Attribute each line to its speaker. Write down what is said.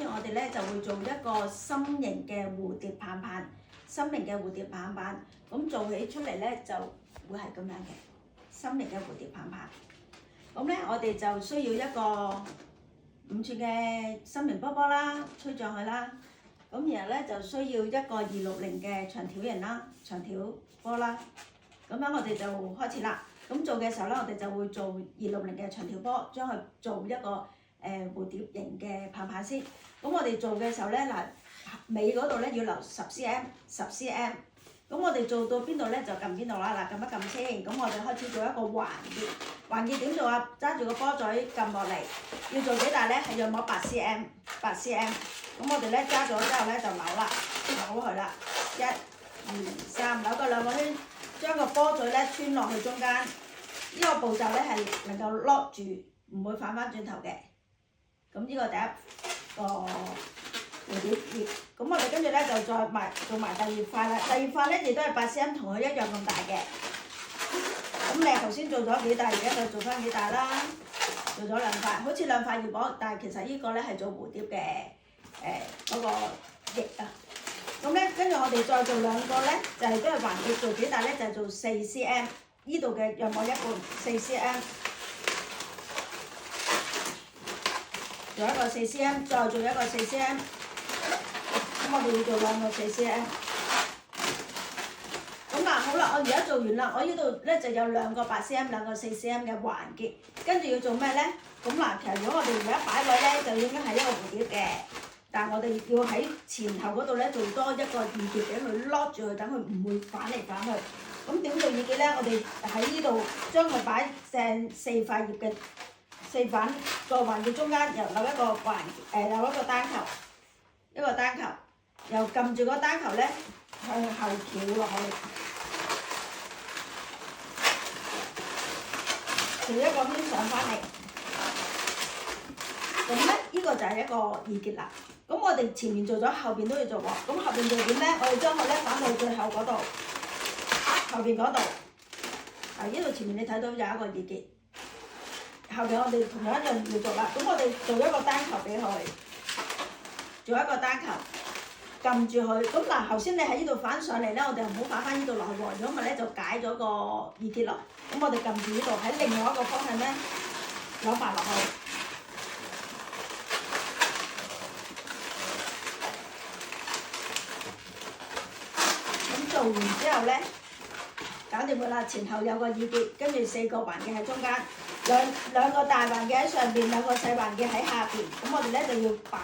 Speaker 1: 住我哋咧就會做一個心形嘅蝴蝶棒棒，心形嘅蝴蝶棒棒，咁做起出嚟咧就會係咁樣嘅心形嘅蝴蝶棒棒。咁咧我哋就需要一個5寸嘅心形波波啦，吹上去啦。咁然後咧就需要一個260嘅長條形啦，長條波啦。咁樣我哋就開始啦。咁做嘅時候咧，我哋就會做260嘅長條波，將佢做一個蝴蝶形嘅棒棒先。咁我哋做嘅時候咧，嗱尾嗰度咧要留10cm。咁我哋做到邊度咧就撳邊度啦。嗱，撳一撳先。咁我哋開始做一個橫結。橫結點做啊？揸住個波嘴撳落嚟。要做幾大咧？係要摸8cm。咁我哋咧揸咗之後咧就扭啦，扭佢啦。1、2、3，扭個2個圈，將個波嘴咧穿落去中間。呢個步驟咧係能夠 lock 住，唔會反翻轉頭嘅。咁呢個第一個蝴蝶結。咁我哋跟住咧就再做埋第二塊啦。第二塊咧亦都係8cm，同佢一樣咁大嘅。咁你頭先做咗幾大，而家就做翻幾大啦。做咗2塊，好似2塊葉膜，但係其實呢個咧係做蝴蝶嘅嗰個翼啊。咁咧跟住我哋再做2個咧，就係都係橫結，做幾大咧就係做4cm。呢度嘅約莫一半4cm， 做一個4cm， 再做一個4cm， 咁我哋要做2個4cm。咁嗱，好啦，我而家做完啦，我呢度咧就有2個8cm， 2個4cm 嘅橫結，跟住要做咩咧？咁嗱，其實如果我哋而家擺落咧，就已經係一個蝴蝶嘅，但係我哋要喺前頭嗰度咧做多一個二結俾佢 lock 住佢，等佢唔會反嚟反去。咁點做耳結咧？我哋喺呢度將佢擺成4塊葉嘅4瓣個環結中間，又留一個留一個單球，又撳住個單球咧向後翹落去，調一個圈上翻嚟。咁咧，呢個就係一個耳結啦。咁我哋前面做咗，後邊都要做喎。咁後邊做點咧？我哋將佢咧反到最後嗰度。後邊嗰度，呢度前面你睇到有一個耳結，後邊我哋同樣一樣要做啦。咁我哋做一個單球俾佢，做一個單球，撳住佢。咁嗱，頭先你喺呢度反上嚟咧，我哋唔好反翻呢度落去喎。如果唔係咧，就解咗個耳結落。咁我哋撳住呢度，喺另外一個方向咧扭埋落去。咁做完之後咧，搞掂佢啦，前後有個耳結，跟住4個環結喺中間，兩個大環結喺上邊，2個細環結喺下邊。咁我哋咧就要擺